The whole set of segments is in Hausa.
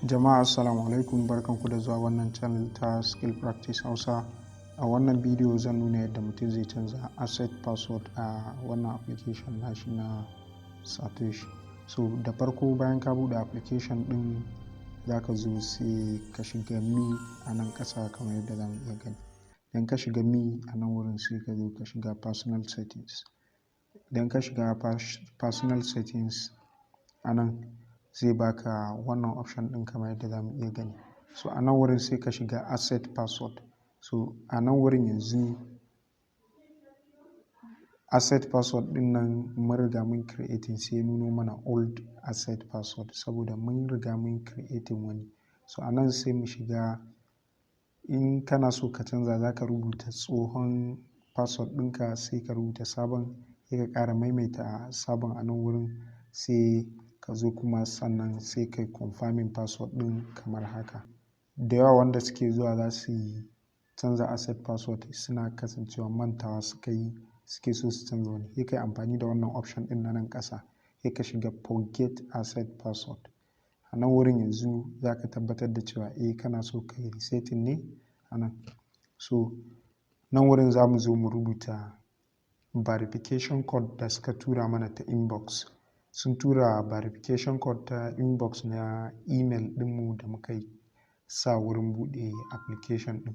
Jama'a assalamu alaikum, barkanku da zuwa wannan channel ta skill practice Hausa. A wannan bidiyo zan nuna yadda mutum zai canza asset password a wannan application nashi na Satoshi. So da farko bayan ka buɗe application ɗin zaka zo sai ka shiga me a nan ƙasa kamar yadda zamu iya gani. Idan ka shiga me a nan wurin sai ka zo ka shiga personal settings. Idan ka shiga personal settings a nan zai baka wannan option ɗin kamar yadda zamu iya gani. So a nan wurin sai ka shiga asset password. So a nan wurin yanzu asset password ɗin nan mun riga mun creating sai nuno mana old asset password saboda mun riga mun creating wani. So a nan sai mu shiga, in kana so ka canza zaka rubuta tsohon password ɗinka sai ka rubuta sabon, sai ka ƙara maimaita sabon a nan wurin sai ka zo kuma sannan sai kai confirming password ɗin kamar haka. Da yawa wanda suke zuwa za su yi canza asset password suna kasancewa mantawa suka yi, suke so su canza wani. Sai kai amfani da wannan option ɗin na nan ƙasa sai ka shiga forget asset password. A nan wurin yanzu za ka tabbatar da cewa kana so ka yi resetting ne a nan. So nan wurin za mu zo mu rubuta verification code da suka tura mana ta inbox. Sun tura verification code ta inbox na email ɗinmu da muka yi sa wurin buɗe application ɗin,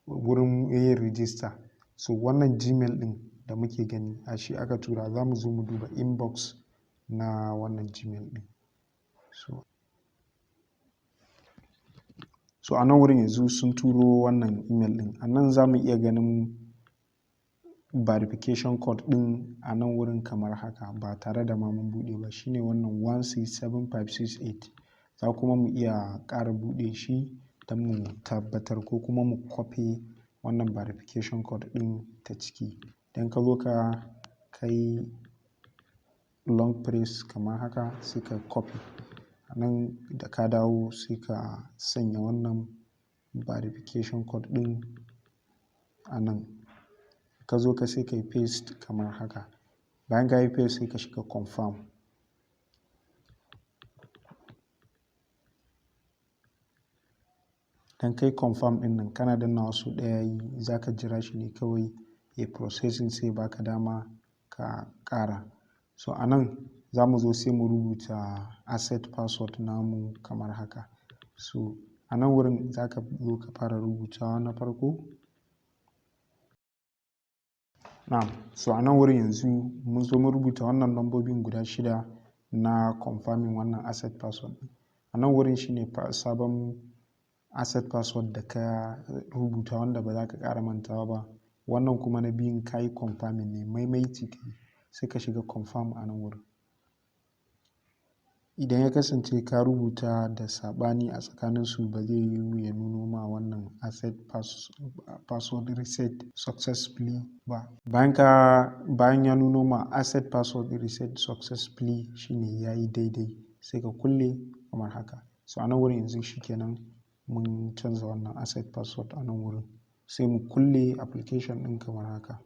wurin yin register. So wannan Gmail ɗin da muke gani a shi aka tura, za mu zo mu duba inbox na wannan Gmail ɗin. So a nan wurin yanzu sun turo wannan email ɗin. A nan za mu iya ganin verification code ɗin a nan wurin kamar haka ba tare da ma mun buɗe ba. Shine wannan 167568. Za kuma mu iya ƙara buɗe shi don mu tabbatar ko kuma mu copy wannan verification code ɗin ta ciki. Idan ka zo ka kai long press kamar haka sai ka copy. A nan da ka dawo sai ka sanya wannan verification code ɗin a nan. Ka zo ka sai ka yi paste kamar haka. Bayan ka yi paste sai ka shiga confirm. Dan kai confirm ɗin nan kana dannawa sau ɗaya yi, za ka jira shi ne kawai ya processing sai baka dama ka ƙara. So a nan za mu zo sai mu rubuta asset password namu kamar haka. So a nan wurin za ka zo ka fara rubutawa na farko. Na'am. So a nan wurin yanzu mun zo mun rubuta wannan lambobin guda 6 na confirming wannan asset password ɗin. A nan wurin shine sabon asset password da ka rubuta wanda ba za ka ƙara mantawa ba. Wannan kuma na biyun ka yi confirming ne, maimaiti ka yi sai ka shiga confirm a nan wurin. Idan ya kasance ka rubuta da saɓani a tsakaninsu ba zai yiwu ya nuno ma wannan asset password reset successfully ba. Bayan ya nuno ma asset password reset successfully shine yayi daidai sai ka kulle kamar haka. So a nan wurin yanzu shikenan mun canza wannan asset password a nan wurin sai mu kulle application ɗin kamar haka.